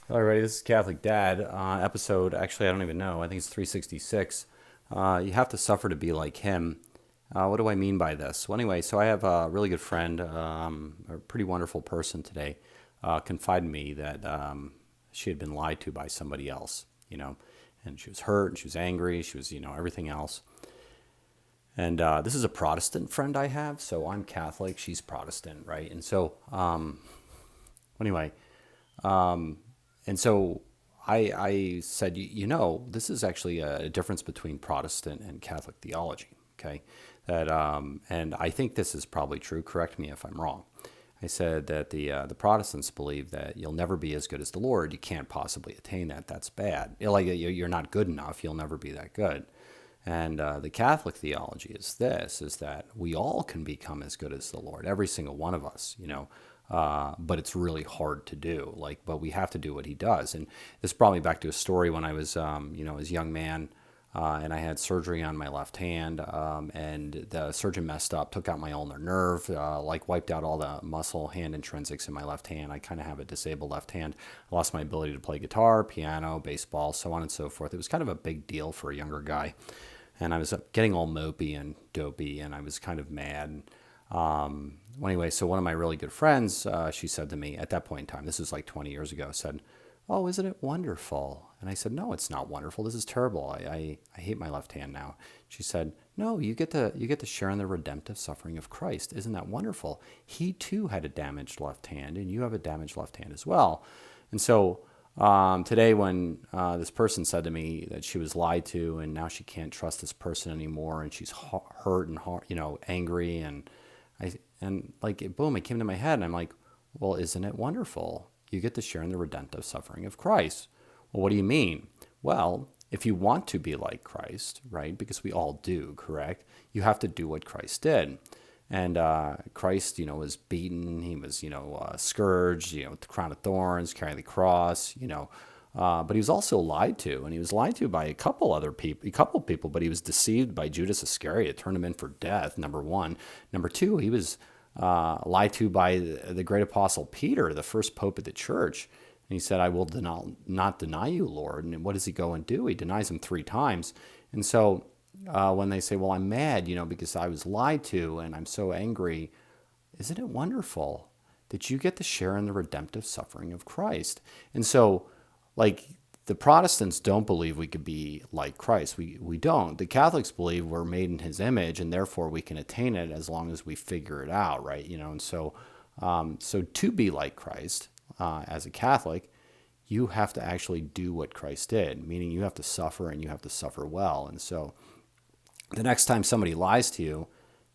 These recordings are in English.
All right, this is Catholic Dad. Episode, actually, I don't even know. I think it's 366. You have to suffer to be like him. What do I mean by this? Well, anyway, so I have a really good friend, a pretty wonderful person today, confided in me that she had been lied to by somebody else, and she was hurt and she was angry. She was, everything else. And this is a Protestant friend I have. So I'm Catholic, she's Protestant, right? And so, anyway, and so I said, this is actually a difference between Protestant and Catholic theology. Okay, and I think this is probably true. Correct me if I'm wrong. I said that the Protestants believe that you'll never be as good as the Lord. You can't possibly attain that. That's bad. Like you're not good enough. You'll never be that good. And the Catholic theology is that we all can become as good as the Lord, every single one of us, but it's really hard to do. But we have to do what He does. And this brought me back to a story when I was, as a young man, and I had surgery on my left hand, and the surgeon messed up, took out my ulnar nerve, wiped out all the muscle hand intrinsics in my left hand. I kind of have a disabled left hand. I lost my ability to play guitar, piano, baseball, so on and so forth. It was kind of a big deal for a younger guy. And I was getting all mopey and dopey, and I was kind of mad. Well, anyway, so one of my really good friends, she said to me at that point in time, this was like 20 years ago, said, "Oh, isn't it wonderful?" And I said, "No, it's not wonderful. This is terrible. I hate my left hand now." She said, "No, you get to share in the redemptive suffering of Christ. Isn't that wonderful? He too had a damaged left hand, and you have a damaged left hand as well." And so today, when this person said to me that she was lied to, and now she can't trust this person anymore, and she's hurt and angry, and boom, it came to my head, and I'm like, well, isn't it wonderful? You get to share in the redemptive suffering of Christ. Well, what do you mean? Well, if you want to be like Christ, right? Because we all do, correct? You have to do what Christ did. And Christ, was beaten. He was, scourged, with the crown of thorns, carrying the cross, but he was also lied to, and he was lied to by a couple people, but he was deceived by Judas Iscariot, turned him in for death, number one. Number two, he was lied to by the great apostle Peter, the first pope of the church. And he said, "I will not deny you, Lord." And what does he go and do? He denies him 3 times. And so when they say, "Well, I'm mad, because I was lied to and I'm so angry," isn't it wonderful that you get to share in the redemptive suffering of Christ? And so, the Protestants don't believe we could be like Christ. We don't. The Catholics believe we're made in His image, and therefore we can attain it as long as we figure it out, right? And so, so to be like Christ as a Catholic, you have to actually do what Christ did, meaning you have to suffer, and you have to suffer well. And so, the next time somebody lies to you,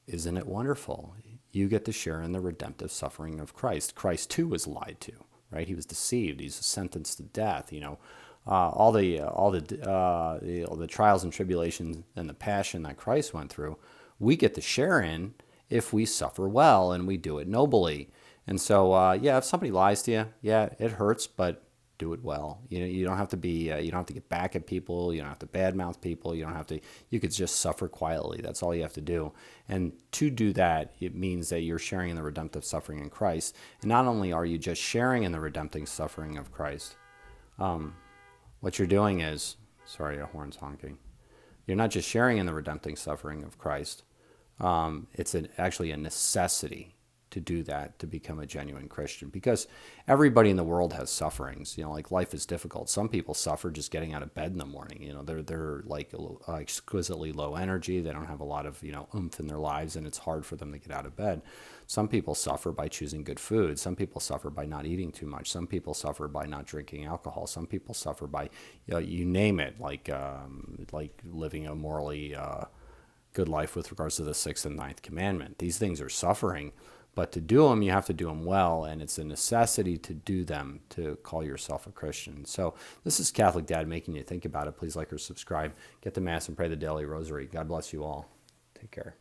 isn't it wonderful? You get to share in the redemptive suffering of Christ. Christ too was lied to, right? He was deceived. He's sentenced to death. All the trials and tribulations and the passion that Christ went through, we get to share in if we suffer well and we do it nobly. And so, if somebody lies to you, yeah, it hurts, but do it well. You don't have to be, you don't have to get back at people. You don't have to badmouth people. You could just suffer quietly. That's all you have to do. And to do that, it means that you're sharing in the redemptive suffering in Christ. And not only are you just sharing in the redemptive suffering of Christ, what you're doing is, sorry, a horn's honking. You're not just sharing in the redemptive suffering of Christ. It's actually a necessity to do that, to become a genuine Christian, because everybody in the world has sufferings. Life is difficult. Some people suffer just getting out of bed in the morning. They're exquisitely low energy. They don't have a lot of oomph in their lives, and it's hard for them to get out of bed. Some people suffer by choosing good food. Some people suffer by not eating too much. Some people suffer by not drinking alcohol. Some people suffer by you name it, like living a morally good life with regards to the 6th and 9th commandment. These things are suffering. But to do them, you have to do them well, and it's a necessity to do them to call yourself a Christian. So this is Catholic Dad making you think about it. Please like or subscribe. Get to Mass and pray the daily rosary. God bless you all. Take care.